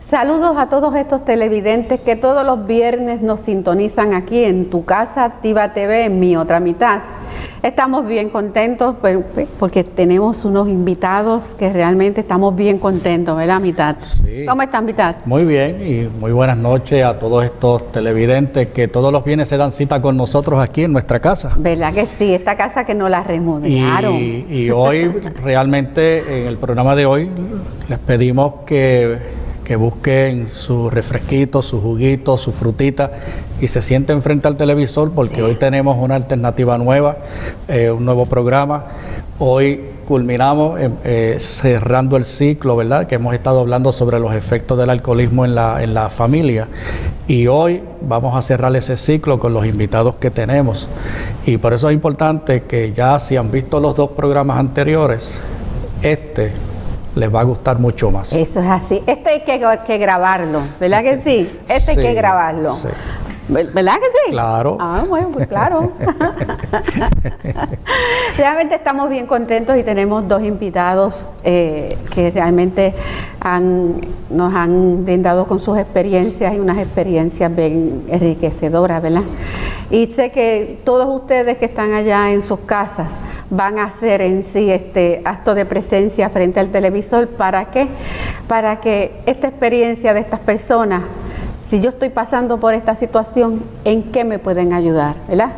Saludos a todos estos televidentes que todos los viernes nos sintonizan aquí en Tu Casa Activa TV, en Mi Otra Mitad. Estamos bien contentos porque tenemos unos invitados que realmente estamos bien contentos, ¿verdad, Mitad? Sí. ¿Cómo están, Mitad? Muy bien y muy buenas noches a todos estos televidentes que todos los viernes se dan cita con nosotros aquí en nuestra casa. ¿Verdad que sí? Esta casa que nos la remodelaron. Y hoy, realmente, en el programa de hoy, les pedimos que busquen su refresquito, su juguito, su frutita y se sienten frente al televisor porque hoy tenemos una alternativa nueva, un nuevo programa. Hoy culminamos cerrando el ciclo, ¿verdad? Que hemos estado hablando sobre los efectos del alcoholismo en la familia. Y hoy vamos a cerrar ese ciclo con los invitados que tenemos. Y por eso es importante que ya si han visto los dos programas anteriores, les va a gustar mucho más. Eso es así. Hay que grabarlo, ¿verdad que sí? Sí, hay que grabarlo. Sí. ¿Verdad que sí? Claro. Ah, bueno, pues claro. Realmente estamos bien contentos y tenemos dos invitados que realmente nos han brindado con sus experiencias y unas experiencias bien enriquecedoras, ¿verdad? Y sé que todos ustedes que están allá en sus casas van a hacer en sí este acto de presencia frente al televisor. ¿Para qué? Para que esta experiencia de estas personas, si yo estoy pasando por esta situación, ¿en qué me pueden ayudar? ¿Verdad?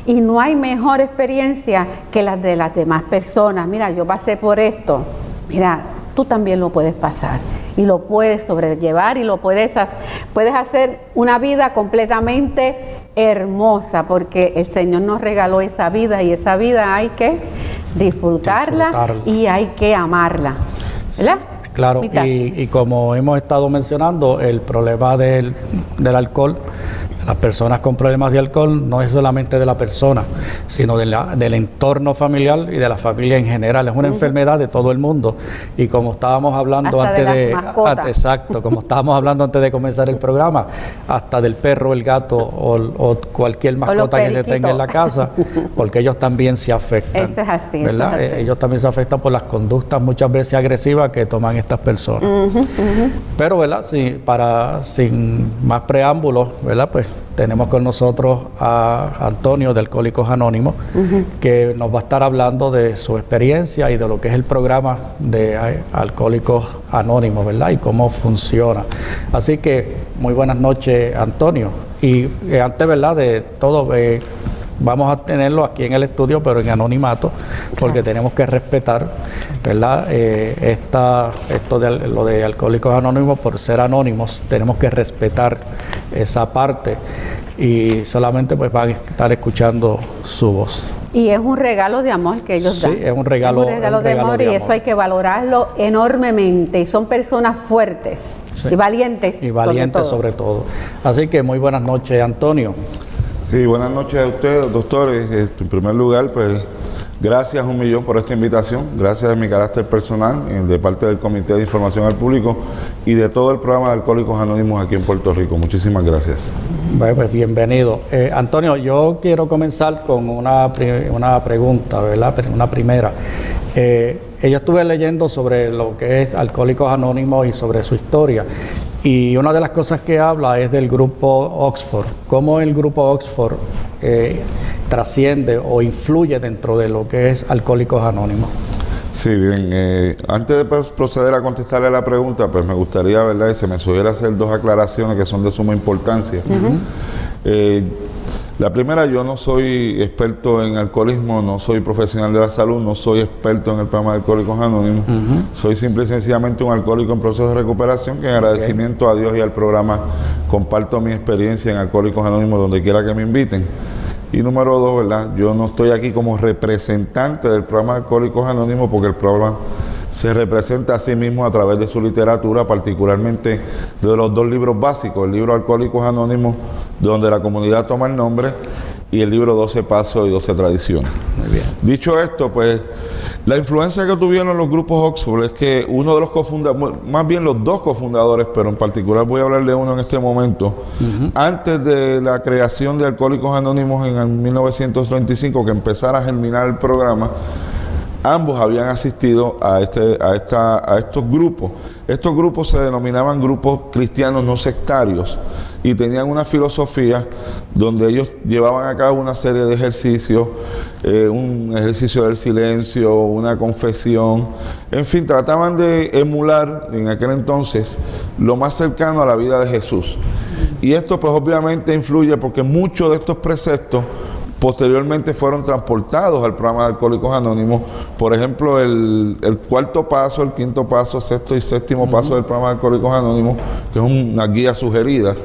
Y no hay mejor experiencia que las de las demás personas. Mira, yo pasé por esto. Mira, tú también lo puedes pasar y lo puedes sobrellevar y lo puedes hacer una vida completamente hermosa, porque el Señor nos regaló esa vida y esa vida hay que disfrutarla. Y hay que amarla, ¿verdad? Claro, y como hemos estado mencionando, el problema del alcohol, las personas con problemas de alcohol, no es solamente de la persona, sino del entorno familiar y de la familia en general. Es una enfermedad de todo el mundo. Y como estábamos hablando como estábamos hablando antes de comenzar el programa, hasta del perro, el gato o cualquier mascota que se tenga en la casa, porque ellos también se afectan. Eso es así, ¿verdad? Eso es así. Ellos también se afectan por las conductas muchas veces agresivas que toman estas personas. Pero, ¿verdad? Sin más preámbulos, ¿verdad? Pues tenemos con nosotros a Antonio de Alcohólicos Anónimos, que nos va a estar hablando de su experiencia y de lo que es el programa de Alcohólicos Anónimos, ¿verdad? Y cómo funciona. Así que muy buenas noches, Antonio. Y antes, ¿verdad? De todo, vamos a tenerlo aquí en el estudio, pero en anonimato, porque tenemos que respetar, ¿verdad? Lo de Alcohólicos Anónimos, por ser anónimos, tenemos que respetar esa parte y solamente pues van a estar escuchando su voz. Y es un regalo de amor que ellos dan. Sí, es un regalo de amor y eso hay que valorarlo enormemente. Y son personas fuertes y valientes. Y valientes sobre todo. Así que muy buenas noches, Antonio. Sí, buenas noches a ustedes, doctores. En primer lugar, pues, gracias 1.000.000 por esta invitación. Gracias de mi carácter personal, de parte del Comité de Información al Público y de todo el programa de Alcohólicos Anónimos aquí en Puerto Rico. Muchísimas gracias. Bueno, pues bienvenido. Antonio, yo quiero comenzar con una pregunta, ¿verdad? Una primera. Yo estuve leyendo sobre lo que es Alcohólicos Anónimos y sobre su historia. Y una de las cosas que habla es del grupo Oxford. ¿Cómo el grupo Oxford trasciende o influye dentro de lo que es Alcohólicos Anónimos? Sí, bien. Antes de proceder a contestarle la pregunta, pues me gustaría, ¿verdad?, que se me sugiera hacer dos aclaraciones que son de suma importancia. La primera, yo no soy experto en alcoholismo, no soy profesional de la salud, no soy experto en el programa de Alcohólicos Anónimos. Soy simple y sencillamente un alcohólico en proceso de recuperación que en agradecimiento a Dios y al programa comparto mi experiencia en Alcohólicos Anónimos donde quiera que me inviten. Y número dos, ¿verdad? Yo no estoy aquí como representante del programa de Alcohólicos Anónimos porque el programa se representa a sí mismo a través de su literatura, particularmente de los dos libros básicos, el libro Alcohólicos Anónimos, donde la comunidad toma el nombre, y el libro 12 Pasos y 12 Tradiciones. Muy bien. Dicho esto, pues, la influencia que tuvieron los grupos Oxford es que uno de los cofundadores, más bien los dos cofundadores, pero en particular voy a hablar de uno en este momento, antes de la creación de Alcohólicos Anónimos en el 1935, que empezara a germinar el programa, Ambos habían asistido a estos grupos. Estos grupos se denominaban grupos cristianos no sectarios y tenían una filosofía donde ellos llevaban a cabo una serie de ejercicios, un ejercicio del silencio, una confesión, en fin, trataban de emular en aquel entonces lo más cercano a la vida de Jesús. Y esto pues obviamente influye porque muchos de estos preceptos posteriormente fueron transportados al programa de Alcohólicos Anónimos. Por ejemplo, el cuarto paso, el quinto paso, sexto y séptimo paso del programa de Alcohólicos Anónimos, que es unas guías sugeridas,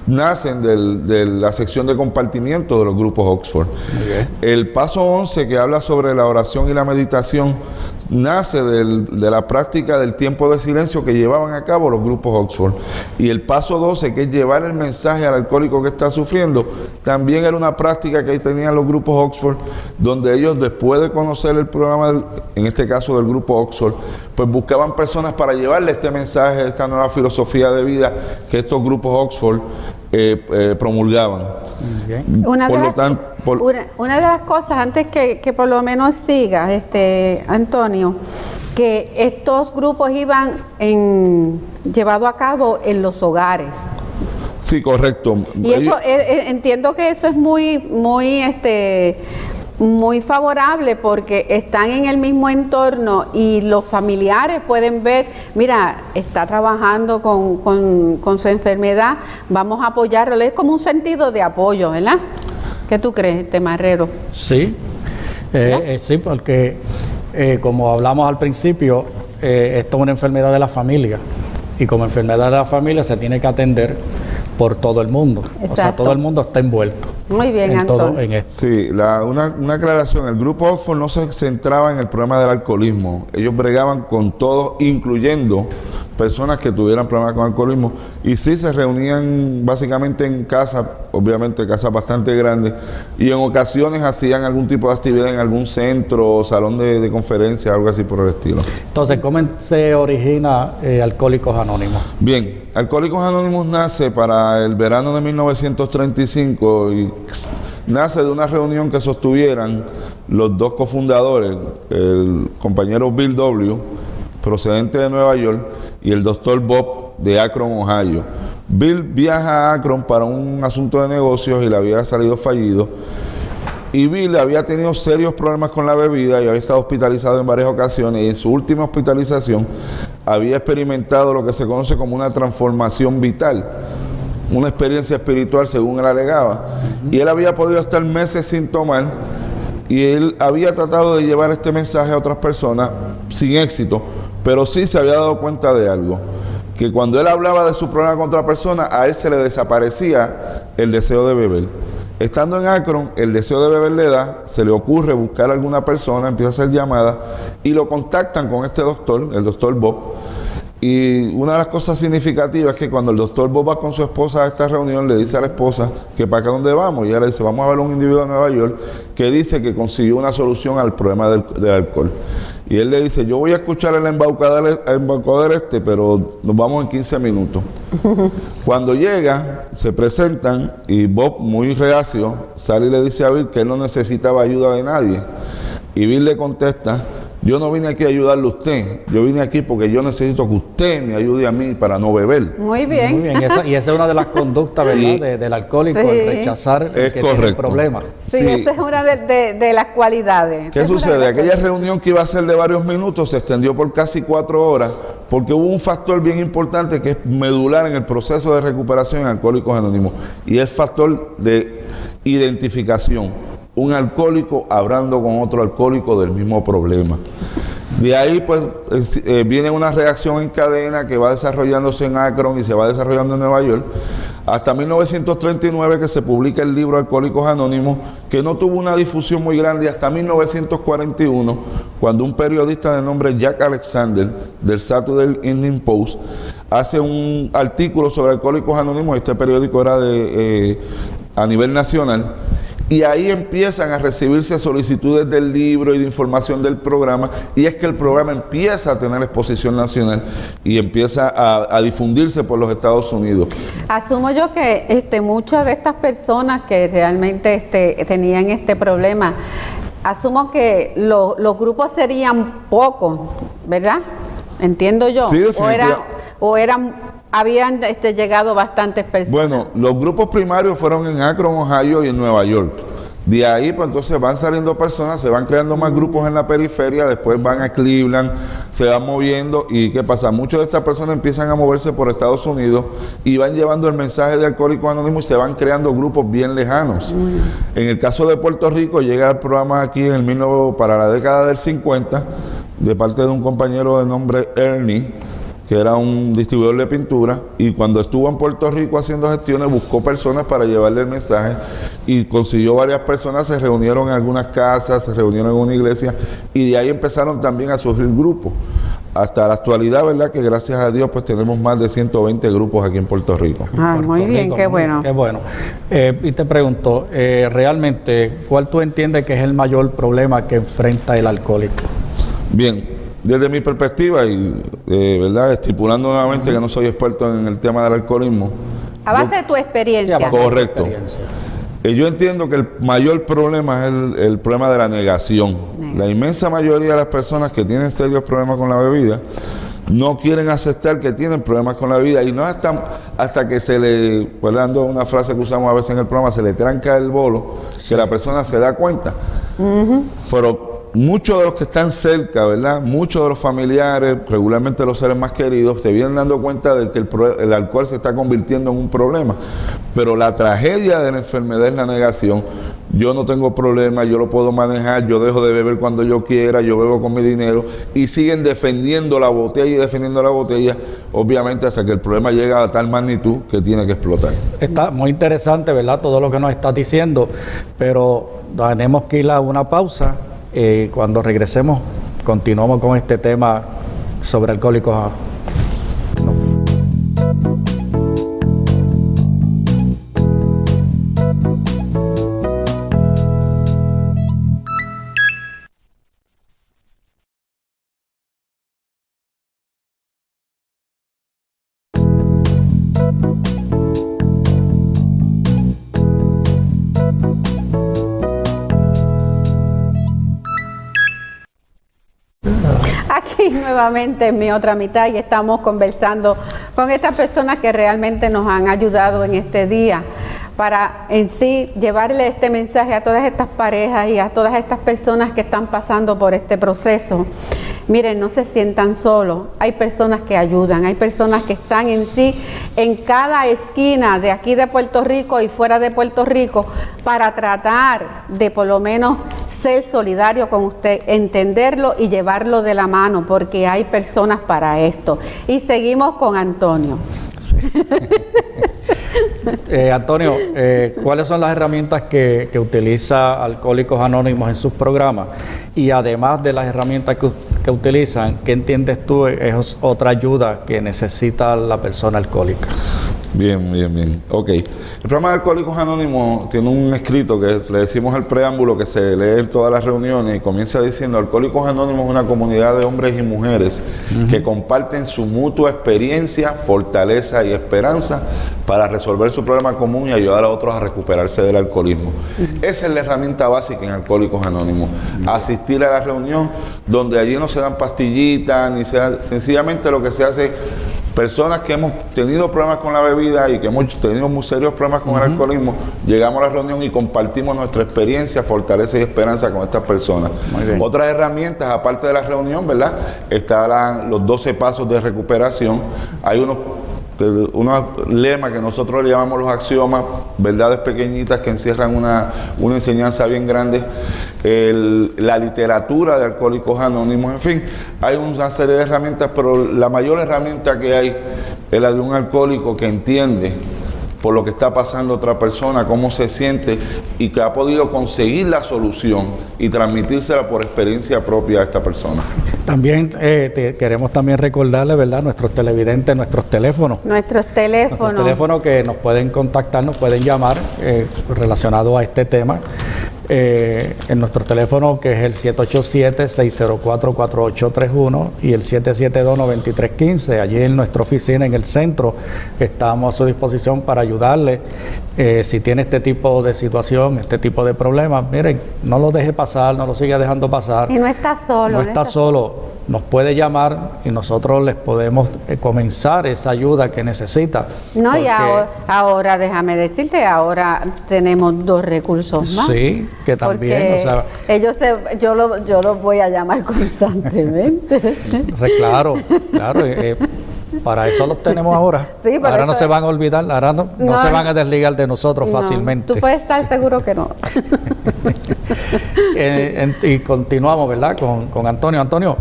nacen de la sección de compartimiento de los grupos Oxford. Okay. El paso 11, que habla sobre la oración y la meditación, nace de la práctica del tiempo de silencio que llevaban a cabo los grupos Oxford. Y el paso 12, que es llevar el mensaje al alcohólico que está sufriendo, también era una práctica que tenían los grupos Oxford, donde ellos, después de conocer el programa, en este caso del grupo Oxford, pues buscaban personas para llevarle este mensaje, esta nueva filosofía de vida que estos grupos Oxford promulgaban. Okay. Una de las cosas, antes que por lo menos siga, Antonio, que estos grupos iban llevado a cabo en los hogares. Sí, correcto. Y eso, entiendo que eso es muy favorable porque están en el mismo entorno y los familiares pueden ver, mira, está trabajando con su enfermedad, vamos a apoyarlo. Es como un sentido de apoyo, ¿verdad? ¿Qué tú crees, Marrero? Sí, sí, porque como hablamos al principio, esto es una enfermedad de la familia y como enfermedad de la familia se tiene que atender por todo el mundo. Exacto. O sea, todo el mundo está envuelto. Muy bien, en Antonio. todo, en esto. Sí, una aclaración. El grupo Oxford no se centraba en el problema del alcoholismo. Ellos bregaban con todos, incluyendo personas que tuvieran problemas con alcoholismo. Y sí se reunían básicamente en casa, obviamente casas bastante grandes, y en ocasiones hacían algún tipo de actividad en algún centro o salón de conferencia, algo así por el estilo. Entonces, ¿cómo se origina Alcohólicos Anónimos? Bien, Alcohólicos Anónimos nace para el verano de 1935 y nace de una reunión que sostuvieran los dos cofundadores, el compañero Bill W., procedente de Nueva York, y el doctor Bob de Akron, Ohio. Bill viaja a Akron para un asunto de negocios y le había salido fallido. Y Bill había tenido serios problemas con la bebida y había estado hospitalizado en varias ocasiones, y en su última hospitalización había experimentado lo que se conoce como una transformación vital, una experiencia espiritual según él alegaba. Y él había podido estar meses sin tomar y él había tratado de llevar este mensaje a otras personas sin éxito, pero sí se había dado cuenta de algo, que cuando él hablaba de su problema con otra persona, a él se le desaparecía el deseo de beber. Estando en Akron, el deseo de beber le da, se le ocurre buscar a alguna persona, empieza a hacer llamadas y lo contactan con este doctor, el doctor Bob. Y una de las cosas significativas es que cuando el doctor Bob va con su esposa a esta reunión, le dice a la esposa que para acá donde vamos, y ella le dice, vamos a ver a un individuo de Nueva York que dice que consiguió una solución al problema del alcohol. Y él le dice, yo voy a escuchar el embaucador pero nos vamos en 15 minutos. Cuando llega, se presentan y Bob, muy reacio, sale y le dice a Bill que él no necesitaba ayuda de nadie. Y Bill le contesta, yo no vine aquí a ayudarle a usted, yo vine aquí porque yo necesito que usted me ayude a mí para no beber. Muy bien. Muy bien. Y esa es una de las conductas, ¿verdad? del alcohólico, sí. El rechazar el que tiene el problema. Sí, esa es una de las cualidades. ¿Qué sucede? Aquella reunión que iba a ser de varios minutos se extendió por casi 4 horas porque hubo un factor bien importante que es medular en el proceso de recuperación en Alcohólicos Anónimos, y es factor de identificación. Un alcohólico hablando con otro alcohólico del mismo problema. De ahí pues viene una reacción en cadena que va desarrollándose en Akron y se va desarrollando en Nueva York, hasta 1939 que se publica el libro Alcohólicos Anónimos, que no tuvo una difusión muy grande, hasta 1941, cuando un periodista de nombre Jack Alexander, del Saturday Evening Post, hace un artículo sobre Alcohólicos Anónimos. Este periódico era a nivel nacional. Y ahí empiezan a recibirse solicitudes del libro y de información del programa, y es que el programa empieza a tener exposición nacional y empieza a difundirse por los Estados Unidos. Asumo yo que muchas de estas personas que realmente tenían este problema asumo que los grupos serían pocos, ¿verdad? Entiendo yo. Sí, definitivamente. Habían llegado bastantes personas. Bueno, los grupos primarios fueron en Akron, Ohio y en Nueva York. De ahí, pues entonces van saliendo personas, se van creando más grupos en la periferia, después van a Cleveland, se van moviendo y ¿qué pasa? Muchas de estas personas empiezan a moverse por Estados Unidos y van llevando el mensaje de Alcohólicos Anónimos y se van creando grupos bien lejanos. En el caso de Puerto Rico, llega el programa aquí en para la década del 50, de parte de un compañero de nombre Ernie, que era un distribuidor de pintura, y cuando estuvo en Puerto Rico haciendo gestiones, buscó personas para llevarle el mensaje y consiguió varias personas, se reunieron en algunas casas, se reunieron en una iglesia, y de ahí empezaron también a surgir grupos. Hasta la actualidad, ¿verdad? Que gracias a Dios pues tenemos más de 120 grupos aquí en Puerto Rico. Ay, muy bien, qué bueno. Qué bueno. Y te pregunto, realmente, ¿cuál tú entiendes que es el mayor problema que enfrenta el alcohólico? Bien. Desde mi perspectiva y verdad, estipulando nuevamente que no soy experto en el tema del alcoholismo. A base de tu experiencia. Correcto. Yo entiendo que el mayor problema es el problema de la negación. La inmensa mayoría de las personas que tienen serios problemas con la bebida no quieren aceptar que tienen problemas con la bebida, y no hasta que se le, pues dando una frase que usamos a veces en el programa, se le tranca el bolo, que la persona se da cuenta. Pero muchos de los que están cerca, ¿verdad? Muchos de los familiares, regularmente los seres más queridos, se vienen dando cuenta de que el alcohol se está convirtiendo en un problema. Pero la tragedia de la enfermedad es la negación. Yo no tengo problema, yo lo puedo manejar, yo dejo de beber cuando yo quiera, yo bebo con mi dinero, y siguen defendiendo la botella y defendiendo la botella, obviamente hasta que el problema llega a tal magnitud que tiene que explotar. Está muy interesante, ¿verdad? Todo lo que nos estás diciendo, pero tenemos que ir a una pausa. Cuando regresemos, continuamos con este tema sobre alcohólicos. Aquí nuevamente en mi otra mitad, y estamos conversando con estas personas que realmente nos han ayudado en este día para en sí llevarle este mensaje a todas estas parejas y a todas estas personas que están pasando por este proceso. Miren, no se sientan solos, hay personas que ayudan, hay personas que están en sí en cada esquina de aquí de Puerto Rico y fuera de Puerto Rico para tratar de por lo menos ser solidario con usted, entenderlo y llevarlo de la mano, porque hay personas para esto. Y seguimos con Antonio. Sí. Antonio, ¿cuáles son las herramientas que utiliza Alcohólicos Anónimos en sus programas? Y además de las herramientas que utilizan, ¿qué entiendes tú es otra ayuda que necesita la persona alcohólica? Bien. Ok. El programa de Alcohólicos Anónimos tiene un escrito que le decimos el preámbulo, que se lee en todas las reuniones, y comienza diciendo: Alcohólicos Anónimos es una comunidad de hombres y mujeres que comparten su mutua experiencia, fortaleza y esperanza para resolver su problema común y ayudar a otros a recuperarse del alcoholismo. Esa es la herramienta básica en Alcohólicos Anónimos. Asistir a la reunión, donde allí no se dan pastillitas, ni sencillamente lo que se hace. Personas que hemos tenido problemas con la bebida y que hemos tenido muy serios problemas con el alcoholismo, llegamos a la reunión y compartimos nuestra experiencia, fortaleza y esperanza con estas personas. Otras herramientas, aparte de la reunión, ¿verdad? Están los 12 pasos de recuperación. Hay unos lemas que nosotros le llamamos los axiomas, verdades pequeñitas que encierran una enseñanza bien grande. La literatura de Alcohólicos Anónimos, en fin, hay una serie de herramientas, pero la mayor herramienta que hay es la de un alcohólico que entiende por lo que está pasando otra persona, cómo se siente, y que ha podido conseguir la solución y transmitírsela por experiencia propia a esta persona. También queremos también recordarle, ¿verdad?, nuestros televidentes, nuestros teléfonos. Nuestros teléfonos que nos pueden contactar, nos pueden llamar relacionado a este tema. en nuestro teléfono, que es el 787-604-4831 y el 772-9315. Allí en nuestra oficina en el centro estamos a su disposición para ayudarle. Si tiene este tipo de situación, este tipo de problemas, miren, no lo deje pasar, no lo siga dejando pasar. Y no está solo. No está solo. Nos puede llamar y nosotros les podemos comenzar esa ayuda que necesita. No, y ahora déjame decirte, ahora tenemos 2 recursos más. Sí, que también, o sea, yo los voy a llamar constantemente. Claro, para eso los tenemos ahora. Sí, ahora no se van a olvidar, ahora no se van a desligar de nosotros fácilmente. Tú puedes estar seguro que no. Y continuamos, ¿verdad? Con Antonio. Antonio,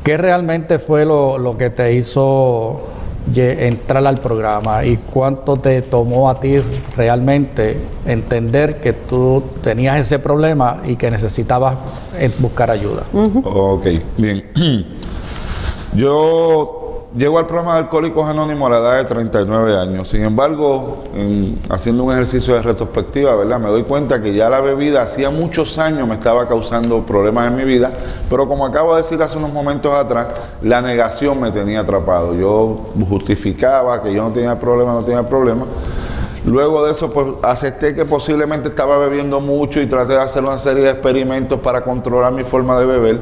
¿qué realmente fue lo que te hizo entrar al programa y cuánto te tomó a ti realmente entender que tú tenías ese problema y que necesitabas buscar ayuda? Ok, bien. Yo llego al programa de Alcohólicos Anónimos a la edad de 39 años. Sin embargo, haciendo un ejercicio de retrospectiva, ¿verdad?, me doy cuenta que ya la bebida hacía muchos años me estaba causando problemas en mi vida, pero como acabo de decir hace unos momentos atrás, la negación me tenía atrapado. Yo justificaba que yo no tenía problema. Luego de eso, pues acepté que posiblemente estaba bebiendo mucho y traté de hacer una serie de experimentos para controlar mi forma de beber,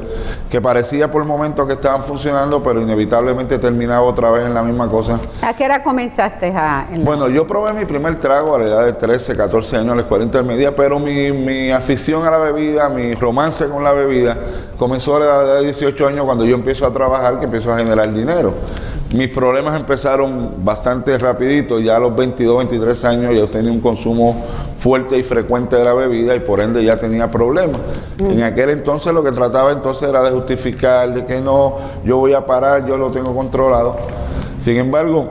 que parecía por momentos que estaban funcionando, pero inevitablemente terminaba otra vez en la misma cosa. ¿A qué hora comenzaste Bueno, yo probé mi primer trago a la edad de 13, 14 años, a la escuela intermedia, pero mi afición a la bebida, mi romance con la bebida, comenzó a la edad de 18 años cuando yo empiezo a trabajar, que empiezo a generar dinero. Mis problemas empezaron bastante rapidito, ya a los 22, 23 años yo tenía un consumo fuerte y frecuente de la bebida y por ende ya tenía problemas. En aquel entonces lo que trataba entonces era de justificar, de que no, yo voy a parar, yo lo tengo controlado. Sin embargo,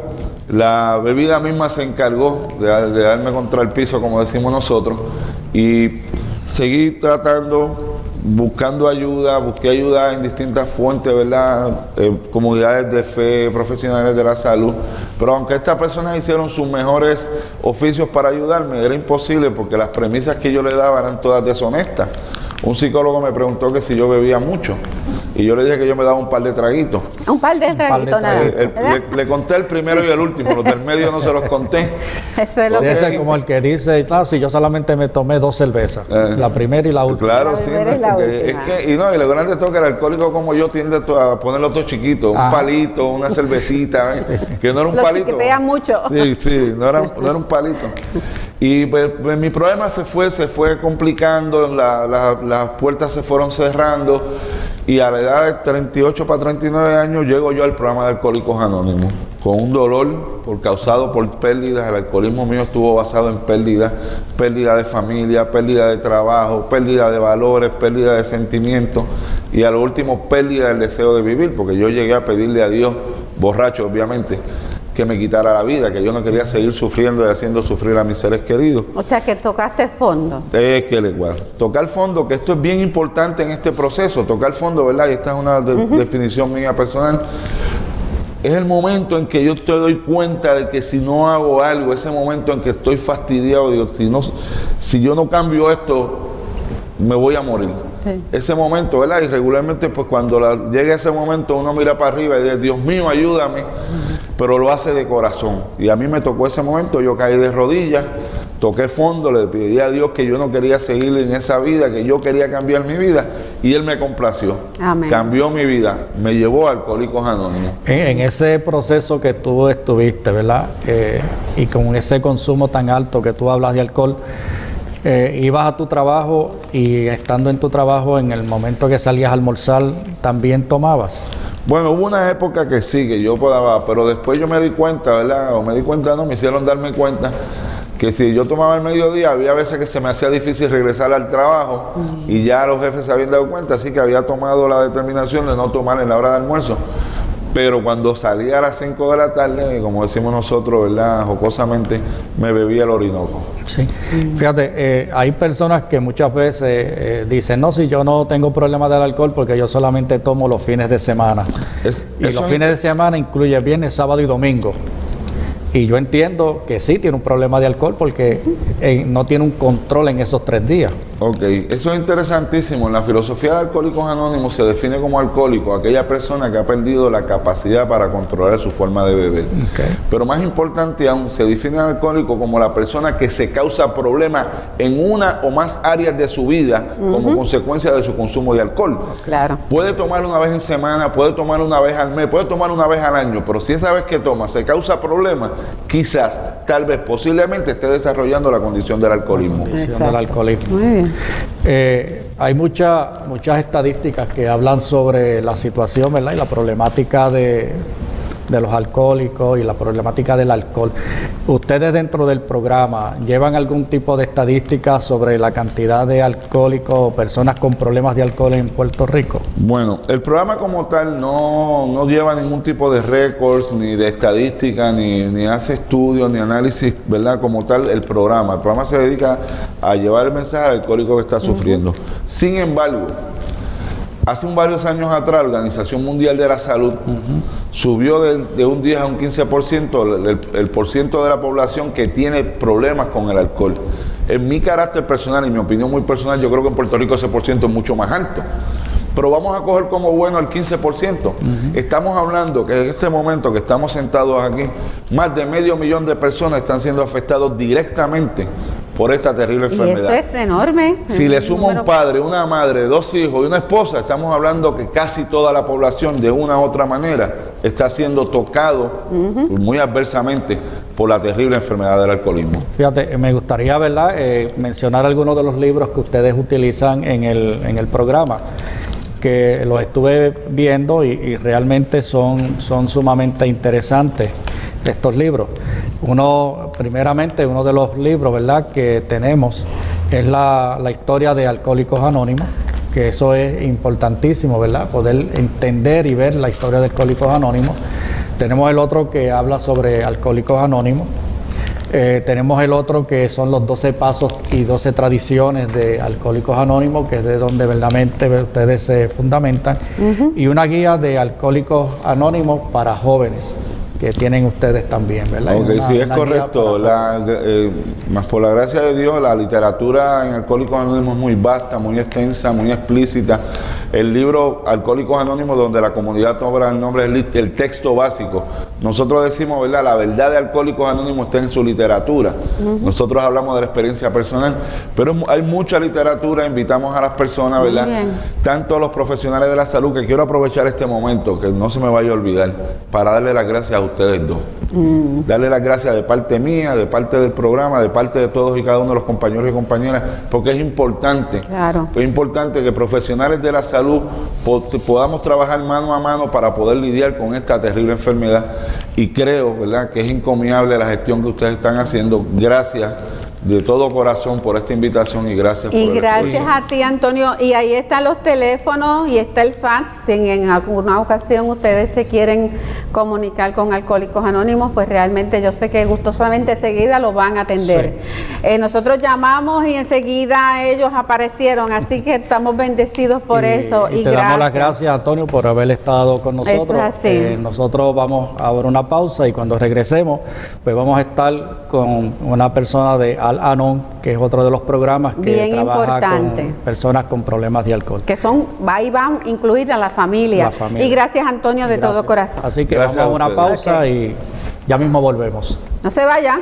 la bebida misma se encargó de darme contra el piso, como decimos nosotros, y seguí tratando, buscando ayuda, busqué ayuda en distintas fuentes, ¿verdad? Comunidades de fe, profesionales de la salud, pero aunque estas personas hicieron sus mejores oficios para ayudarme, era imposible porque las premisas que yo le daba eran todas deshonestas. Un psicólogo me preguntó que si yo bebía mucho y yo le dije que yo me daba un par de traguitos. Un par de traguitos nada. Le conté el primero y el último, los del medio no se los conté. Eso es lo que es como el que dice, si yo solamente me tomé 2 cervezas, la primera y la última. Claro, sí, porque es que, y lo grande de todo que el alcohólico como yo tiende a ponerlo todo chiquito, un palito, una cervecita, que no era un palito. Lo chiquitea mucho. Sí, no era un palito. Y pues, mi problema se fue complicando, las puertas se fueron cerrando y a la edad de 38 para 39 años llego yo al programa de Alcohólicos Anónimos con un dolor causado por pérdidas. El alcoholismo mío estuvo basado en pérdidas, pérdida de familia, pérdida de trabajo, pérdida de valores, pérdida de sentimientos y a lo último pérdida del deseo de vivir, porque yo llegué a pedirle a Dios, borracho obviamente, que me quitara la vida, que yo no quería seguir sufriendo y haciendo sufrir a mis seres queridos. O sea, que tocaste fondo. Tocar fondo, que esto es bien importante en este proceso, tocar fondo, ¿verdad? Y esta es una definición mía personal. Es el momento en que yo te doy cuenta de que si no hago algo, ese momento en que estoy fastidiado, digo, si yo no cambio esto, me voy a morir. Sí. Ese momento, ¿verdad? Y regularmente, pues cuando llega ese momento, uno mira para arriba y dice, Dios mío, ayúdame, pero lo hace de corazón. Y a mí me tocó ese momento, yo caí de rodillas, toqué fondo, le pedí a Dios que yo no quería seguir en esa vida, que yo quería cambiar mi vida, y Él me complació. Amén. Cambió mi vida, me llevó a Alcohólicos Anónimos. En ese proceso que tú estuviste, ¿verdad? Y con ese consumo tan alto que tú hablas de alcohol, ibas a tu trabajo y estando en tu trabajo, en el momento que salías a almorzar, ¿también tomabas? Bueno, hubo una época que sí, que yo podaba, pero después yo me di cuenta, ¿verdad? O me di cuenta, no, me hicieron darme cuenta que si yo tomaba el mediodía, había veces que se me hacía difícil regresar al trabajo y ya los jefes se habían dado cuenta, así que había tomado la determinación de no tomar en la hora de almuerzo. Pero cuando salía a las 5 de la tarde, como decimos nosotros, ¿verdad?, jocosamente, me bebía el Orinoco. Sí. Fíjate, hay personas que muchas veces dicen, no, si yo no tengo problema del alcohol porque yo solamente tomo los fines de semana. Y los fines de semana incluye viernes, sábado y domingo. Y yo entiendo que sí tiene un problema de alcohol porque no tiene un control en esos 3 días. Ok, eso es interesantísimo. En la filosofía de Alcohólicos Anónimos se define como alcohólico aquella persona que ha perdido la capacidad para controlar su forma de beber. Okay. Pero más importante aún, se define al alcohólico como la persona que se causa problemas en una o más áreas de su vida como consecuencia de su consumo de alcohol. Claro. Puede tomar una vez en semana, puede tomar una vez al mes, puede tomar una vez al año, pero si esa vez que toma se causa problemas, quizás, tal vez, posiblemente esté desarrollando la condición del alcoholismo. Condición del alcoholismo. Muy bien. Hay muchas estadísticas que hablan sobre la situación, ¿verdad? Y la problemática de los alcohólicos y la problemática del alcohol. ¿Ustedes dentro del programa llevan algún tipo de estadística sobre la cantidad de alcohólicos o personas con problemas de alcohol en Puerto Rico? Bueno, el programa como tal no lleva ningún tipo de récords, ni de estadística, ni hace estudios, ni análisis, ¿verdad? Como tal, el programa se dedica a llevar el mensaje al alcohólico que está sufriendo. Sin embargo, hace varios años atrás, la Organización Mundial de la Salud subió de un 10 a un 15% el porciento de la población que tiene problemas con el alcohol. En mi carácter personal y mi opinión muy personal, yo creo que en Puerto Rico ese porciento es mucho más alto. Pero vamos a coger como bueno el 15%. Estamos hablando que en este momento que estamos sentados aquí, más de 500,000 de personas están siendo afectados directamente por esta terrible enfermedad. Y eso es enorme. Si le suma un padre, una madre, 2 hijos y una esposa, estamos hablando que casi toda la población de una u otra manera está siendo tocado muy adversamente por la terrible enfermedad del alcoholismo. Fíjate, me gustaría, ¿verdad?, mencionar algunos de los libros que ustedes utilizan en el programa, que los estuve viendo y realmente son sumamente interesantes estos libros. Primeramente, uno de los libros, ¿verdad?, que tenemos es la historia de Alcohólicos Anónimos, que eso es importantísimo, ¿verdad?, poder entender y ver la historia de Alcohólicos Anónimos. Tenemos el otro que habla sobre Alcohólicos Anónimos. Tenemos el otro que son los 12 pasos y 12 tradiciones de Alcohólicos Anónimos, que es de donde verdaderamente ustedes se fundamentan, y una guía de Alcohólicos Anónimos para jóvenes, que tienen ustedes también, ¿verdad? Ok, sí, es correcto. Más por la gracia de Dios, la literatura en Alcohólicos Anónimos es muy vasta, muy extensa, muy explícita. El libro Alcohólicos Anónimos, donde la comunidad toma el nombre, es el texto básico. Nosotros decimos, ¿verdad?, la verdad de Alcohólicos Anónimos está en su literatura. Nosotros hablamos de la experiencia personal, pero hay mucha literatura. Invitamos a las personas, ¿verdad?, tanto a los profesionales de la salud, que quiero aprovechar este momento, que no se me vaya a olvidar, para darle las gracias a ustedes dos. Darle las gracias de parte mía, de parte del programa, de parte de todos y cada uno de los compañeros y compañeras, porque es importante. Claro. Es importante que profesionales de la salud podamos trabajar mano a mano para poder lidiar con esta terrible enfermedad. Y creo, ¿verdad?, que es encomiable la gestión que ustedes están haciendo. Gracias de todo corazón por esta invitación y gracias por el gracias esfuerzo. a ti, Antonio. Y ahí están los teléfonos y está el fax. Si en alguna ocasión ustedes se quieren comunicar con Alcohólicos Anónimos, pues realmente yo sé que gustosamente enseguida lo van a atender. Sí. Nosotros llamamos y enseguida ellos aparecieron, así que estamos bendecidos por eso. Y te damos las gracias, Antonio, por haber estado con nosotros. Eso es así. Nosotros vamos a ver una pausa y cuando regresemos, pues vamos a estar con una persona de Al-Anon, que es otro de los programas que bien trabaja importante con personas con problemas de alcohol. Que ahí van a incluir a la familia. Y gracias, Antonio, de todo corazón. Así que gracias, vamos a una pausa y ya mismo volvemos. No se vaya.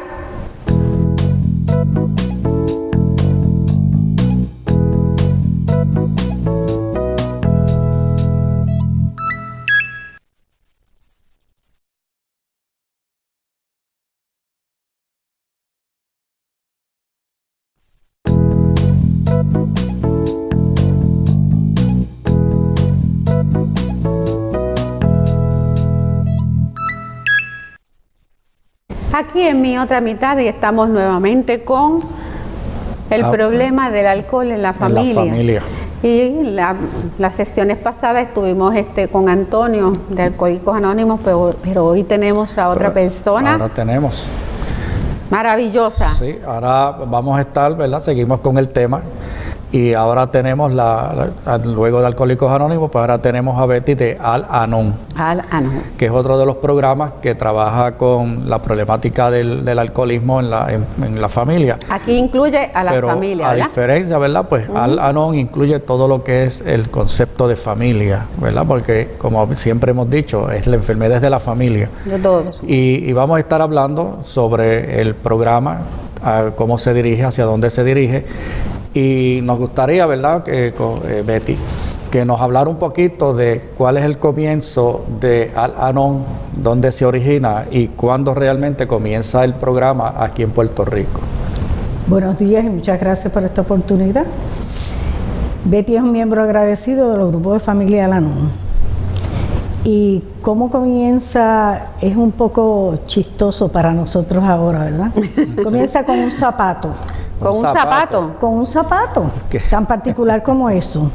Aquí en mi otra mitad y estamos nuevamente con el problema del alcohol en la familia. Y las sesiones pasadas estuvimos con Antonio de Alcohólicos Anónimos, pero hoy tenemos a otra persona. Ahora tenemos. Maravillosa. Sí, ahora vamos a estar, ¿verdad? Seguimos con el tema. Y ahora tenemos, luego de Alcohólicos Anónimos, pues ahora tenemos a Betty de Al-Anon. Al-Anon. Que es otro de los programas que trabaja con la problemática del alcoholismo en la familia. Aquí incluye a la Pero familia, a ¿verdad? diferencia, ¿verdad? Pues Al-Anon incluye todo lo que es el concepto de familia, ¿verdad? Porque, como siempre hemos dicho, es la enfermedad de la familia. De todos. Y vamos a estar hablando sobre el programa, cómo se dirige, hacia dónde se dirige. Y nos gustaría, ¿verdad, Betty, que nos hablara un poquito de cuál es el comienzo de Al-Anon, dónde se origina y cuándo realmente comienza el programa aquí en Puerto Rico. Buenos días y muchas gracias por esta oportunidad. Betty es un miembro agradecido de los grupos de familia Al-Anon. Y cómo comienza es un poco chistoso para nosotros ahora, ¿verdad? Comienza con un zapato. ¿Con un zapato? Con un zapato, ¿Qué? tan particular como eso.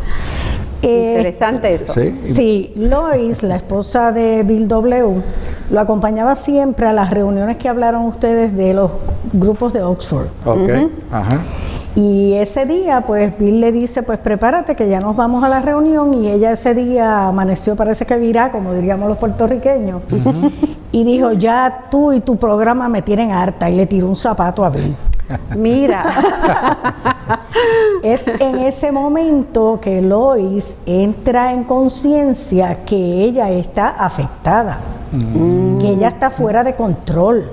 Interesante eso. Sí. Sí, Lois, la esposa de Bill W., lo acompañaba siempre a las reuniones que hablaron ustedes de los grupos de Oxford. Ok. Ajá. Y ese día, pues Bill le dice, pues prepárate que ya nos vamos a la reunión, y ella ese día amaneció, parece que virá, como diríamos los puertorriqueños, y dijo, ya tú y tu programa me tienen harta, y le tiró un zapato a Bill. Mira. Es en ese momento que Lois entra en conciencia que ella está afectada, que ella está fuera de control,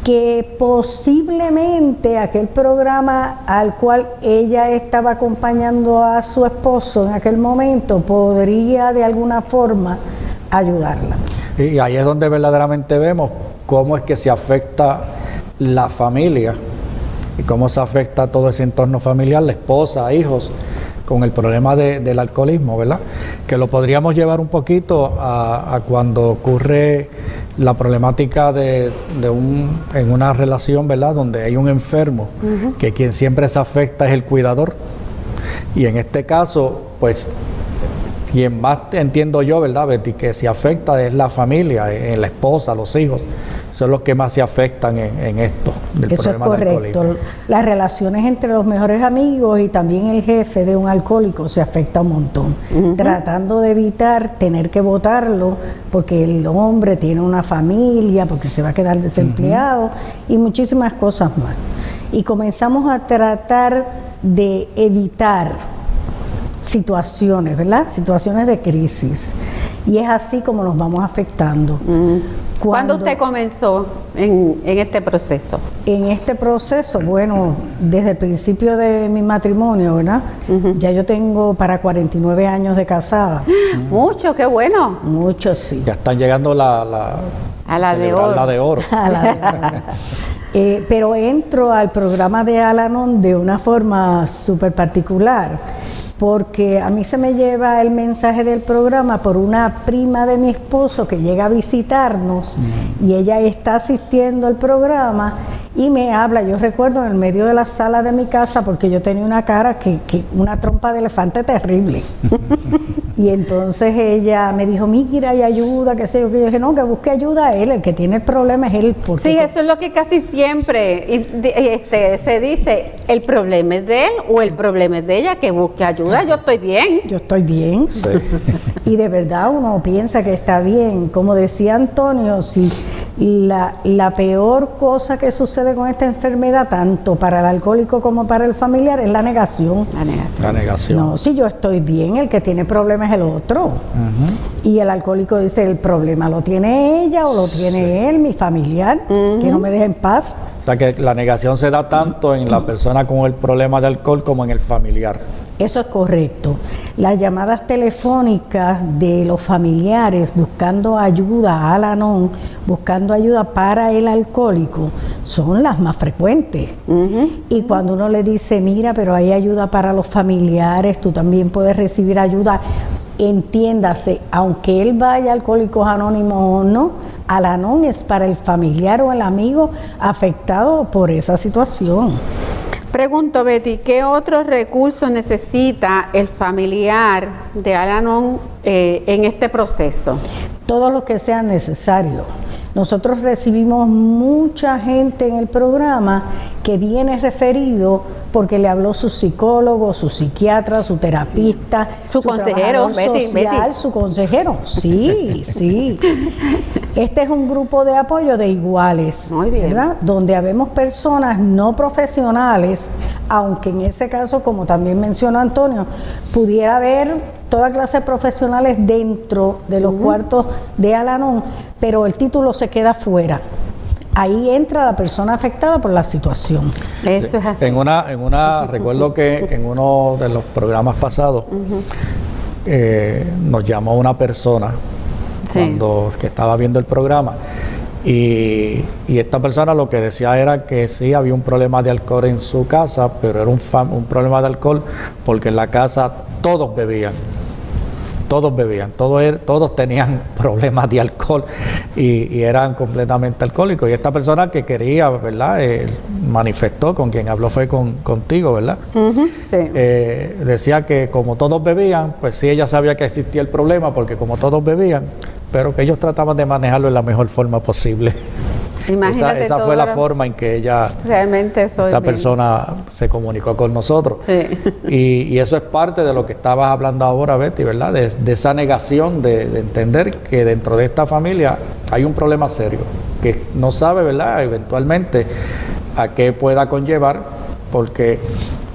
que posiblemente aquel programa al cual ella estaba acompañando a su esposo en aquel momento podría de alguna forma ayudarla. Y ahí es donde verdaderamente vemos cómo es que se afecta la familia y cómo se afecta todo ese entorno familiar, la esposa, hijos, con el problema del alcoholismo, ¿verdad? Que lo podríamos llevar un poquito a cuando ocurre la problemática en una relación, ¿verdad? Donde hay un enfermo, que quien siempre se afecta es el cuidador. Y en este caso, pues, quien más entiendo yo, ¿verdad, Betty? Que se afecta es la familia, la esposa, los hijos. Son los que más se afectan en esto, del Eso es problema del correcto. alcoholismo. Las relaciones entre los mejores amigos y también el jefe de un alcohólico se afecta un montón, tratando de evitar tener que votarlo porque el hombre tiene una familia, porque se va a quedar desempleado y muchísimas cosas más. Y comenzamos a tratar de evitar situaciones, ¿verdad? Situaciones de crisis. Y es así como nos vamos afectando. ¿Cuándo usted comenzó en este proceso? En este proceso, bueno, desde el principio de mi matrimonio, ¿verdad? Ya yo tengo para 49 años de casada. Mucho, qué bueno. Mucho, sí. Ya están llegando A la de oro. la de oro. A la verdad. Pero entro al programa de Al-Anon de una forma súper particular, porque a mí se me lleva el mensaje del programa por una prima de mi esposo que llega a visitarnos y ella está asistiendo al programa y me habla. Yo recuerdo en el medio de la sala de mi casa, porque yo tenía una cara que una trompa de elefante terrible. Y entonces ella me dijo, mira, hay ayuda, qué sé yo, que yo dije, no, que busque ayuda a él, el que tiene el problema es él. Porque Sí, eso es lo que casi siempre se dice, el problema es de él o el problema es de ella, que busque ayuda, yo estoy bien. yo estoy bien. Sí. Y de verdad uno piensa que está bien. Como decía Antonio, si la peor cosa que sucede con esta enfermedad, tanto para el alcohólico como para el familiar, es la negación. La negación. La negación. No, si yo estoy bien, el que tiene problemas es el otro. Y el alcohólico dice, el problema lo tiene ella o lo tiene él, mi familiar, que no me deje en paz. O sea que la negación se da tanto en la persona con el problema de alcohol como en el familiar. Eso es correcto. Las llamadas telefónicas de los familiares buscando ayuda a Al-Anon, buscando ayuda para el alcohólico, son las más frecuentes. Y cuando uno le dice, mira, pero hay ayuda para los familiares, tú también puedes recibir ayuda, entiéndase, aunque él vaya a Alcohólicos Anónimos o no, Al-Anon es para el familiar o el amigo afectado por esa situación. Pregunto, Betty, ¿qué otros recursos necesita el familiar de Al-Anon en este proceso? Todos los que sean necesarios. Nosotros recibimos mucha gente en el programa que viene referido porque le habló su psicólogo, su psiquiatra, su terapista, su consejero, trabajador social, su consejero. Sí, sí. Este es un grupo de apoyo de iguales, muy bien, ¿verdad? Donde habemos personas no profesionales, aunque en ese caso, como también mencionó Antonio, pudiera haber toda clase de profesionales dentro de los cuartos de Al-Anon, pero el título se queda fuera. Ahí entra la persona afectada por la situación. Eso es así. Recuerdo que en uno de los programas pasados nos llamó una persona que estaba viendo el programa y esta persona lo que decía era que sí había un problema de alcohol en su casa, pero era un problema de alcohol porque en la casa todos bebían, todos tenían problemas de alcohol y eran completamente alcohólicos. Y esta persona que quería, ¿verdad? Manifestó, con quien habló fue contigo, ¿verdad? Sí. Decía que como todos bebían, pues sí, ella sabía que existía el problema porque como todos bebían, pero que ellos trataban de manejarlo de la mejor forma posible. Imagínate, esa fue la forma en que ella, esta persona se comunicó con nosotros. Sí. Y eso es parte de lo que estabas hablando ahora, Betty, ¿verdad? De esa negación de entender que dentro de esta familia hay un problema serio, que no sabe, ¿verdad?, eventualmente a qué pueda conllevar, porque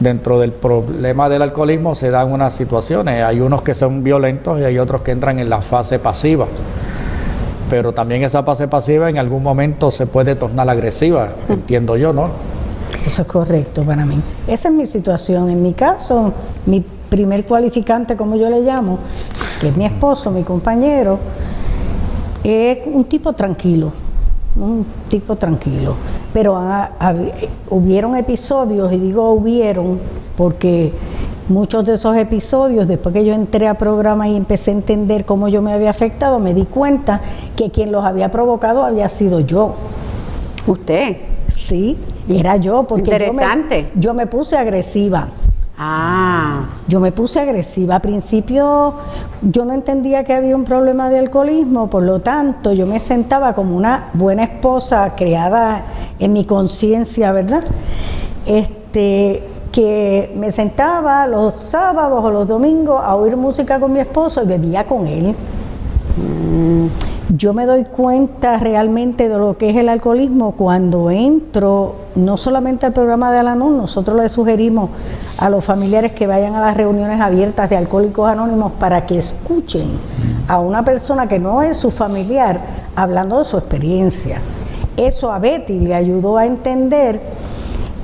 dentro del problema del alcoholismo se dan unas situaciones, hay unos que son violentos y hay otros que entran en la fase pasiva. Pero también esa fase pasiva en algún momento se puede tornar agresiva, entiendo yo, ¿no? Eso es correcto para mí. Esa es mi situación. En mi caso, mi primer cualificante, como yo le llamo, que es mi esposo, mi compañero, es un tipo tranquilo, pero hubieron episodios, y digo hubieron porque muchos de esos episodios, después que yo entré a programa y empecé a entender cómo yo me había afectado, me di cuenta que quien los había provocado había sido yo. ¿Usted? Sí, era yo, porque interesante. Yo me puse agresiva. Yo me puse agresiva. Al principio yo no entendía que había un problema de alcoholismo, por lo tanto yo me sentaba como una buena esposa creada en mi conciencia, ¿verdad? Que me sentaba los sábados o los domingos a oír música con mi esposo y bebía con él. Yo me doy cuenta realmente de lo que es el alcoholismo cuando entro, no solamente al programa de Al-Anon, nosotros le sugerimos a los familiares que vayan a las reuniones abiertas de Alcohólicos Anónimos para que escuchen a una persona que no es su familiar hablando de su experiencia. Eso a Betty le ayudó a entender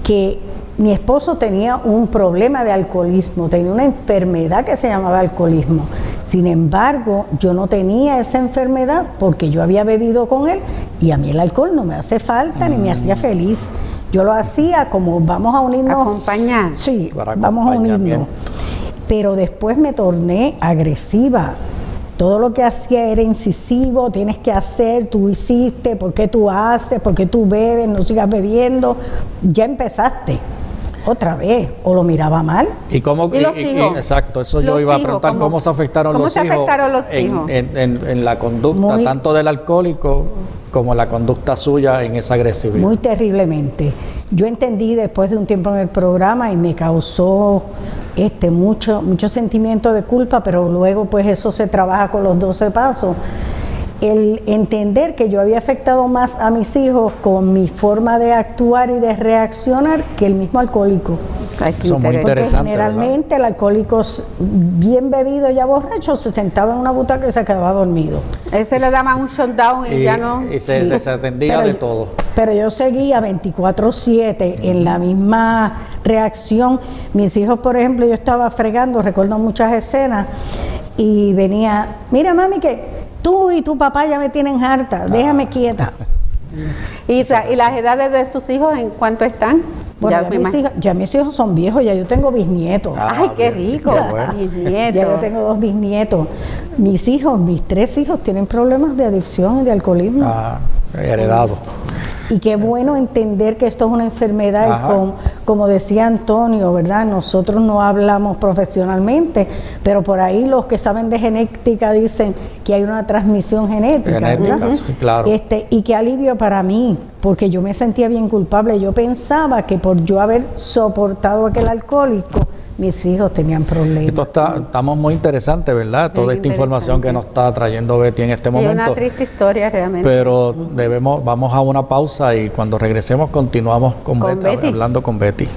que mi esposo tenía un problema de alcoholismo, tenía una enfermedad que se llamaba alcoholismo. Sin embargo, yo no tenía esa enfermedad porque yo había bebido con él y a mí el alcohol no me hace falta ni me hacía feliz. Yo lo hacía como vamos a unirnos. Acompañar. Sí, vamos a unirnos. Pero después me torné agresiva. Todo lo que hacía era incisivo, tienes que hacer, tú hiciste, ¿por qué tú haces? ¿Por qué tú bebes? No sigas bebiendo. Ya empezaste. Otra vez, o lo miraba mal. ¿Y los hijos? Exacto, eso yo iba a preguntar, ¿cómo se afectaron los hijos en la conducta, tanto del alcohólico como la conducta suya en esa agresividad? Muy terriblemente. Yo entendí después de un tiempo en el programa y me causó mucho sentimiento de culpa, pero luego pues eso se trabaja con los 12 pasos. El entender que yo había afectado más a mis hijos con mi forma de actuar y de reaccionar que el mismo alcohólico. Eso es muy interesante. Porque generalmente, ¿verdad? El alcohólico bien bebido, ya borracho, se sentaba en una butaca y se quedaba dormido. Ese le daba un shutdown y ya no. Y se desatendía de todo. Pero yo seguía 24/7 en la misma reacción. Mis hijos, por ejemplo, yo estaba fregando, recuerdo muchas escenas, y venía, mira mami, que tú y tu papá ya me tienen harta, déjame quieta. ¿Y las edades de sus hijos en cuánto están? Bueno, ya mis hijos son viejos, ya yo tengo bisnietos. ¡Ay, qué rico! Bueno. Bisnietos. Ya yo tengo 2 bisnietos. Mis 3 hijos tienen problemas de adicción y de alcoholismo. Heredado. Y qué bueno entender que esto es una enfermedad y como decía Antonio, ¿verdad? Nosotros no hablamos profesionalmente, pero por ahí los que saben de genética dicen que hay una transmisión genética, ¿verdad? Sí, claro. Y qué alivio para mí, porque yo me sentía bien culpable. Yo pensaba que por yo haber soportado aquel alcohólico, mis hijos tenían problemas. Estamos muy interesantes, ¿verdad? Toda esta información que nos está trayendo Betty en este momento. Es una triste historia realmente. Pero vamos a una pausa y cuando regresemos continuamos con Betty, hablando con Betty.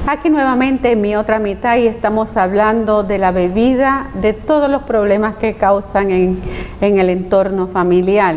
Aquí nuevamente en Mi Otra Mitad y estamos hablando de la bebida, de todos los problemas que causan en el entorno familiar.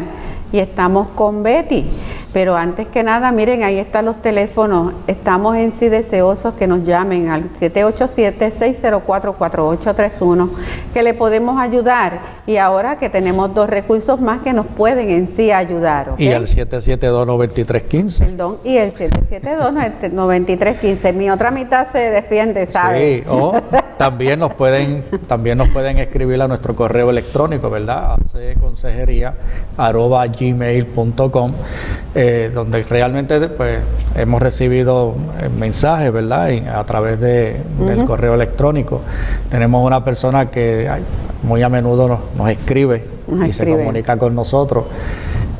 Y estamos con Betty. Pero antes que nada, miren, ahí están los teléfonos. Estamos en sí deseosos que nos llamen al 787-604-4831, que le podemos ayudar. Y ahora que tenemos 2 recursos más que nos pueden en sí ayudar. ¿Okay? Y al 772-9315. Perdón, y el 772-9315. Mi otra mitad se defiende, ¿sabes? Sí, o también nos pueden escribir a nuestro correo electrónico, ¿verdad? acconsejeria@gmail.com, donde realmente pues hemos recibido mensajes, ¿verdad? A través del correo electrónico. Tenemos una persona que muy a menudo nos escribe y se comunica con nosotros.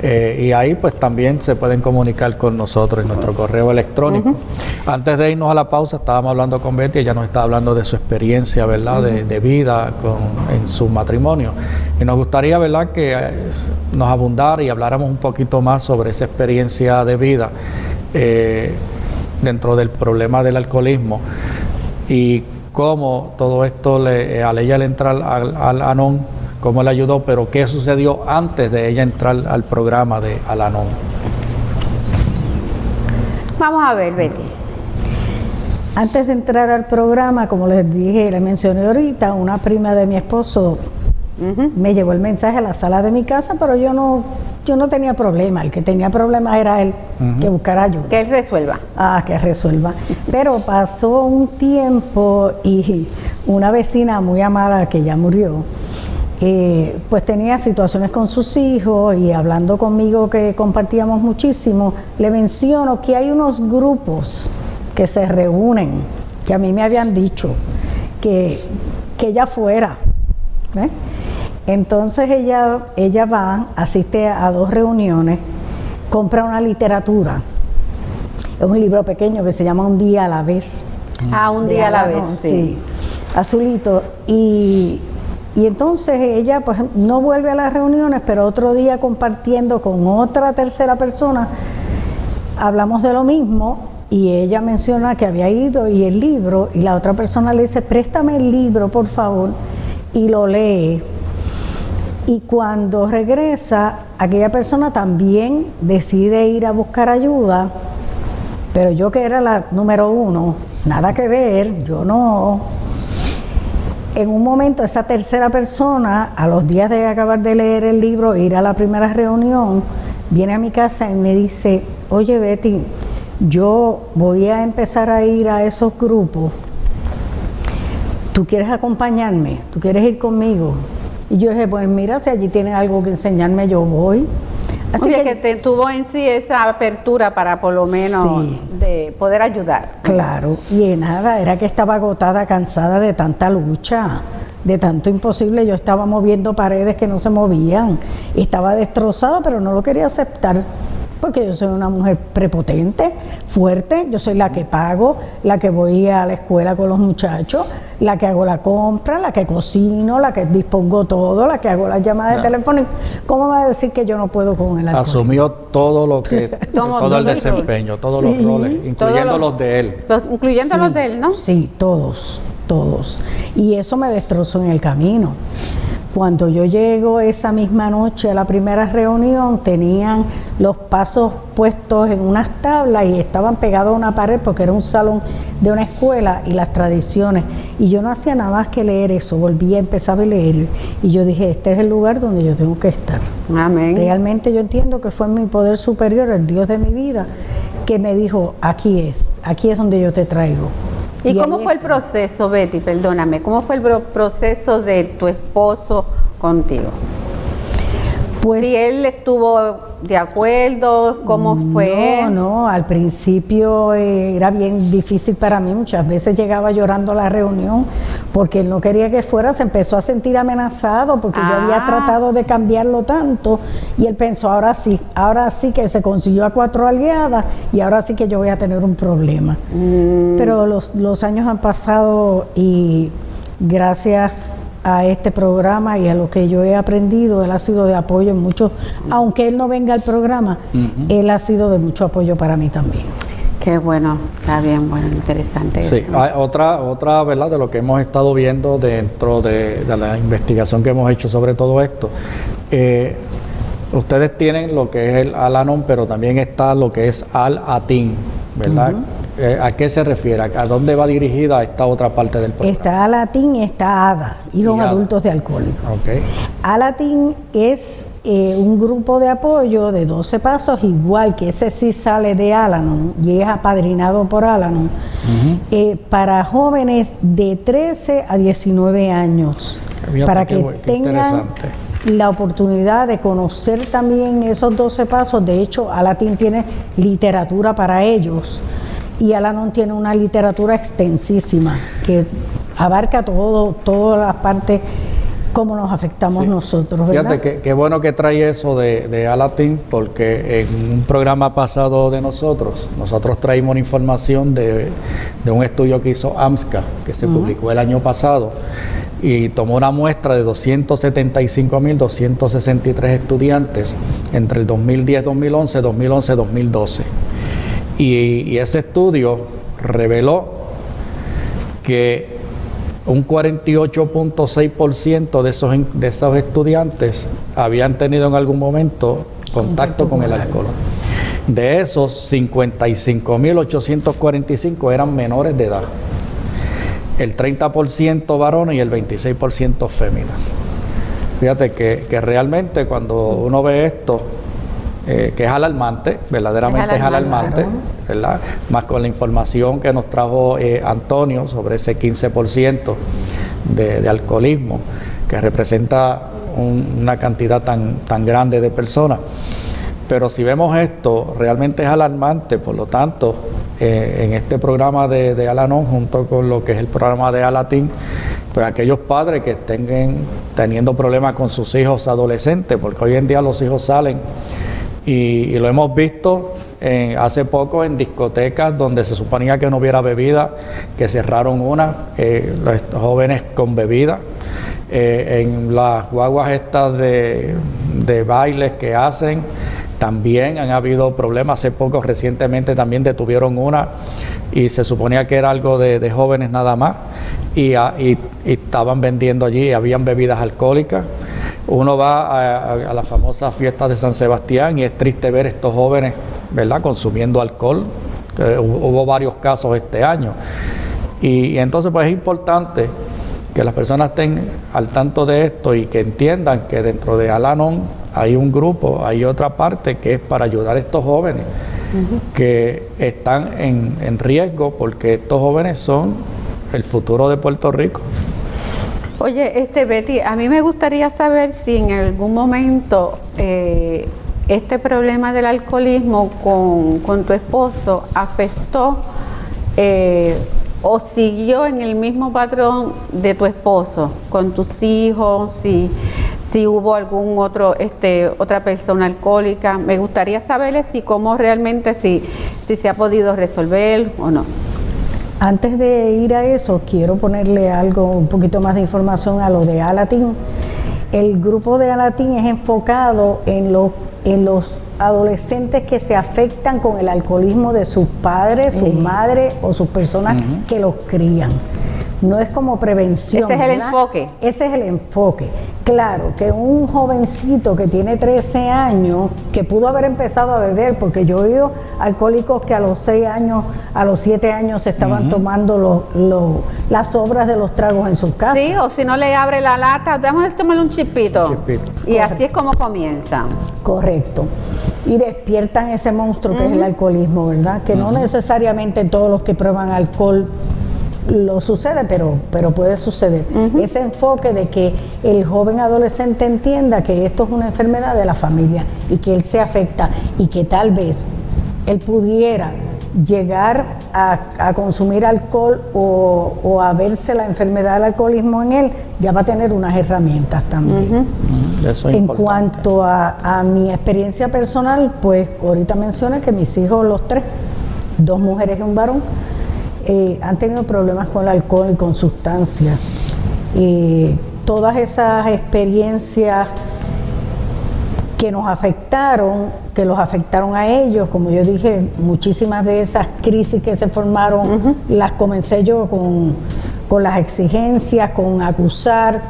Y ahí pues también se pueden comunicar con nosotros en nuestro correo electrónico. Antes de irnos a la pausa estábamos hablando con Betty, ella nos estaba hablando de su experiencia, ¿verdad? De vida en su matrimonio. Y nos gustaría, ¿verdad?, que nos abundara y habláramos un poquito más sobre esa experiencia de vida dentro del problema del alcoholismo y cómo todo esto al ella entrar al Al-Anon, cómo le ayudó, pero qué sucedió antes de ella entrar al programa de Al-Anon. Vamos a ver, Betty. Antes de entrar al programa, como les dije, les mencioné ahorita, una prima de mi esposo me llevó el mensaje a la sala de mi casa, pero yo no tenía problema. El que tenía problemas era él, que buscara ayuda. Que él resuelva. Que resuelva. Pero pasó un tiempo y una vecina muy amada que ya murió, pues tenía situaciones con sus hijos y hablando conmigo que compartíamos muchísimo, le menciono que hay unos grupos que se reúnen, que a mí me habían dicho que ella fuera. Entonces ella va, asiste a 2 reuniones, compra una literatura, es un libro pequeño que se llama Un día a la vez. Un día a la vez, sí. Azulito. Y entonces ella pues no vuelve a las reuniones, pero otro día compartiendo con otra tercera persona, hablamos de lo mismo y ella menciona que había ido y el libro, y la otra persona le dice, préstame el libro por favor, y lo lee. Y cuando regresa, aquella persona también decide ir a buscar ayuda, pero yo que era la número 1, nada que ver, yo no. En un momento esa tercera persona, a los días de acabar de leer el libro, ir a la primera reunión, viene a mi casa y me dice, oye Betty, yo voy a empezar a ir a esos grupos, ¿tú quieres acompañarme? ¿Tú quieres ir conmigo? Y yo dije, pues mira, si allí tienes algo que enseñarme, yo voy. Así que te tuvo en sí esa apertura para por lo menos de poder ayudar. Claro, y nada, era que estaba agotada, cansada de tanta lucha, de tanto imposible. Yo estaba moviendo paredes que no se movían, estaba destrozada, pero no lo quería aceptar, porque yo soy una mujer prepotente, fuerte, yo soy la que pago, la que voy a la escuela con los muchachos, la que hago la compra, la que cocino, la que dispongo todo, la que hago las llamadas de teléfono. ¿Cómo va a decir que yo no puedo con el alcohol? Asumió todo lo que, todo el desempeño, todos los roles, incluyendo los de él. Incluyendo los de él, ¿no? Sí, todos. Y eso me destrozó en el camino. Cuando yo llego esa misma noche a la primera reunión, tenían los pasos puestos en unas tablas y estaban pegados a una pared porque era un salón de una escuela y las tradiciones. Y yo no hacía nada más que leer eso, volvía, empezaba a leer. Y yo dije, este es el lugar donde yo tengo que estar. Amén. Realmente yo entiendo que fue mi poder superior, el Dios de mi vida, que me dijo, aquí es donde yo te traigo. ¿Y cómo fue el proceso, Betty? Perdóname, ¿cómo fue el proceso de tu esposo contigo? Pues, si él estuvo de acuerdo, ¿cómo fue? No, al principio era bien difícil para mí, muchas veces llegaba llorando a la reunión porque él no quería que fuera, se empezó a sentir amenazado porque yo había tratado de cambiarlo tanto y él pensó, ahora sí que se consiguió a 4 aliadas y ahora sí que yo voy a tener un problema. Pero los años han pasado y gracias a este programa y a lo que yo he aprendido, él ha sido de apoyo en mucho, aunque él no venga al programa, él ha sido de mucho apoyo para mí también. Qué bueno, está bien, bueno, interesante. Sí, eso. hay otra, ¿verdad?, de lo que hemos estado viendo dentro de la investigación que hemos hecho sobre todo esto. Ustedes tienen lo que es el Al-Anon, pero también está lo que es Al-Atin, ¿verdad? ¿A qué se refiere? ¿A dónde va dirigida esta otra parte del programa? Está Al-Atin y está ADA, Hijos Adultos de Alcohólicos. Okay. Al-Atin es un grupo de apoyo de 12 pasos, igual que ese sí sale de Al-Anon y es apadrinado por Al-Anon, para jóvenes de 13 a 19 años, para que tengan la oportunidad de conocer también esos 12 pasos. De hecho, Al-Atin tiene literatura para ellos. Y Al-Anon tiene una literatura extensísima que abarca todas las partes, cómo nos afectamos nosotros, ¿verdad? Fíjate qué bueno que trae eso de Al-Atin, porque en un programa pasado de nosotros traímos una información de un estudio que hizo AMSCA, que se publicó el año pasado, y tomó una muestra de 275.263 estudiantes entre el 2010-2011, 2011-2012. Y ese estudio reveló que un 48.6% de esos estudiantes habían tenido en algún momento contacto con el alcohol. De esos, 55.845 eran menores de edad. El 30% varones y el 26% féminas. Fíjate que realmente cuando uno ve esto, que es alarmante, verdaderamente es alarmante, ¿verdad? Más con la información que nos trajo Antonio sobre ese 15% de alcoholismo, que representa una cantidad tan grande de personas. Pero si vemos esto, realmente es alarmante. Por lo tanto, en este programa de Al-Anon, junto con lo que es el programa de Al-Atin, pues aquellos padres que estén teniendo problemas con sus hijos adolescentes, porque hoy en día los hijos salen, y lo hemos visto hace poco en discotecas donde se suponía que no hubiera bebida, que cerraron los jóvenes con bebida, en las guaguas estas de bailes que hacen, también han habido problemas. Hace poco, recientemente, también detuvieron una y se suponía que era algo de jóvenes nada más, y estaban vendiendo allí, habían bebidas alcohólicas. Uno va a la famosa fiesta de San Sebastián y es triste ver estos jóvenes, ¿verdad?, consumiendo alcohol. Hubo varios casos este año. Y entonces pues es importante que las personas estén al tanto de esto y que entiendan que dentro de Al-Anon hay un grupo, hay otra parte que es para ayudar a estos jóvenes que están en riesgo, porque estos jóvenes son el futuro de Puerto Rico. Oye, Betty, a mí me gustaría saber si en algún momento este problema del alcoholismo con tu esposo afectó o siguió en el mismo patrón de tu esposo, con tus hijos, si hubo algún otra persona alcohólica. Me gustaría saber si cómo realmente, si se ha podido resolver o no. Antes de ir a eso, quiero ponerle un poquito más de información a lo de Al-Atin. El grupo de Al-Atin es enfocado en los adolescentes que se afectan con el alcoholismo de sus padres, sus madres o sus personas que los crían. no es como prevención. Ese es el ¿verdad? enfoque. Ese es el enfoque. Claro, que un jovencito que tiene 13 años, que pudo haber empezado a beber, porque yo he oído alcohólicos que a los 6 años, a los 7 años se estaban tomando las sobras de los tragos en sus casas. Sí, o si no le abre la lata, déjame tomarle un chipito. Y Correcto. así es como comienzan. Correcto. Y despiertan ese monstruo que es el alcoholismo, ¿verdad? Que no necesariamente todos los que prueban alcohol lo sucede, pero puede suceder. Ese enfoque de que el joven adolescente entienda que esto es una enfermedad de la familia y que él se afecta y que tal vez él pudiera llegar a consumir alcohol o a verse la enfermedad del alcoholismo en él, ya va a tener unas herramientas también. Eso es En importante. cuanto a mi experiencia personal, pues ahorita mencioné que mis hijos, los 3, 2 mujeres y un varón, han tenido problemas con el alcohol y con sustancias. Todas esas experiencias que nos afectaron, que los afectaron a ellos, como yo dije, muchísimas de esas crisis que se formaron, las comencé yo con las exigencias, con acusar.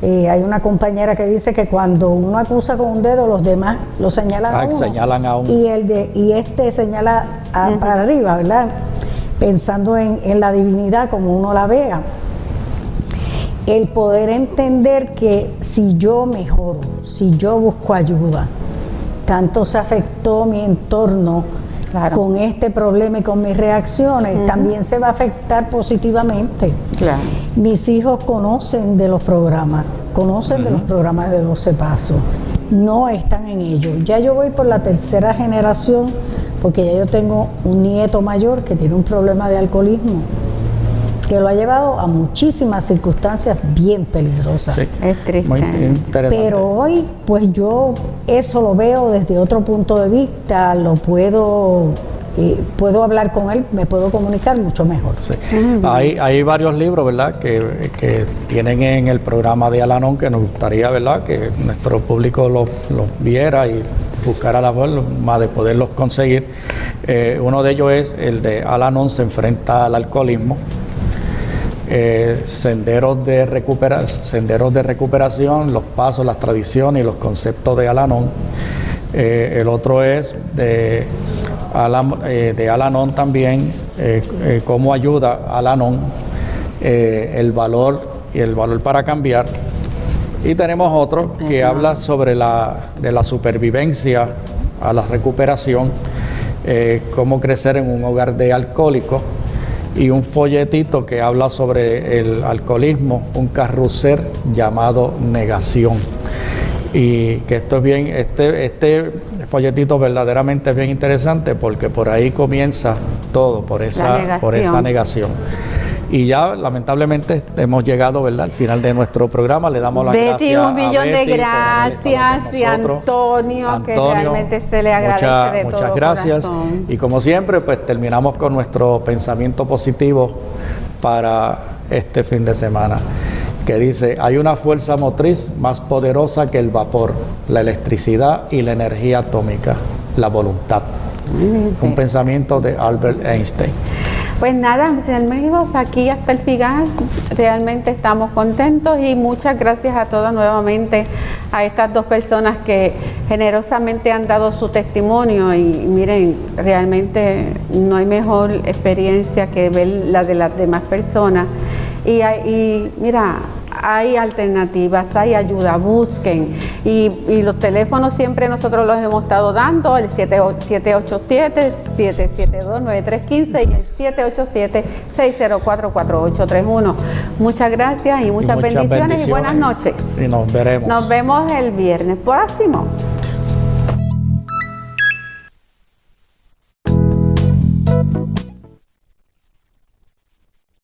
Hay una compañera que dice que cuando uno acusa con un dedo, los demás lo señalan a uno. Señalan a uno. Y este señala para arriba, ¿verdad? Pensando en la divinidad como uno la vea. El poder entender que si yo mejoro, si yo busco ayuda, tanto se afectó mi entorno con este problema y con mis reacciones, también se va a afectar positivamente. Claro. Mis hijos conocen de los programas, de los programas de 12 pasos, no están en ellos. Ya yo voy por la 3ª generación, porque ya yo tengo un nieto mayor que tiene un problema de alcoholismo, que lo ha llevado a muchísimas circunstancias bien peligrosas. Sí. Es triste. Muy interesante. Pero hoy, pues yo eso lo veo desde otro punto de vista, lo puedo hablar con él, me puedo comunicar mucho mejor. Sí. Hay varios libros, ¿verdad?, que tienen en el programa de Al-Anon, que nos gustaría, ¿verdad?, que nuestro público los viera y buscara la forma de poderlos conseguir. Uno de ellos es el de Al-Anon se enfrenta al alcoholismo. Senderos de recuperación, los pasos, las tradiciones y los conceptos de Al-Anon. El otro es de Al-Anon también, cómo ayuda Al-Anon, el valor para cambiar. Y tenemos otro que habla sobre de la supervivencia a la recuperación, cómo crecer en un hogar de alcohólicos, y un folletito que habla sobre el alcoholismo, un carrusel llamado negación. Y que esto es bien, este folletito verdaderamente es bien interesante, porque por ahí comienza todo, por esa negación. Y ya lamentablemente hemos llegado, ¿verdad?, al final de nuestro programa. Le damos las gracias Betty, un millón de Betty gracias, y Antonio, que realmente se le agradece de todo muchas gracias. corazón. Y como siempre, pues terminamos con nuestro pensamiento positivo para este fin de semana, que dice: hay una fuerza motriz más poderosa que el vapor, la electricidad y la energía atómica, la voluntad. Un pensamiento de Albert Einstein. Pues nada, mis amigos, aquí hasta el final. Realmente estamos contentos y muchas gracias a todas nuevamente, a estas 2 personas que generosamente han dado su testimonio. Y miren, realmente no hay mejor experiencia que ver la de las demás personas. Y mira, hay alternativas, hay ayuda, busquen. Y los teléfonos siempre nosotros los hemos estado dando, el 787-772-9315 y el 787-604-4831. Muchas gracias y muchas bendiciones y buenas noches. Y nos veremos. Nos vemos el viernes próximo.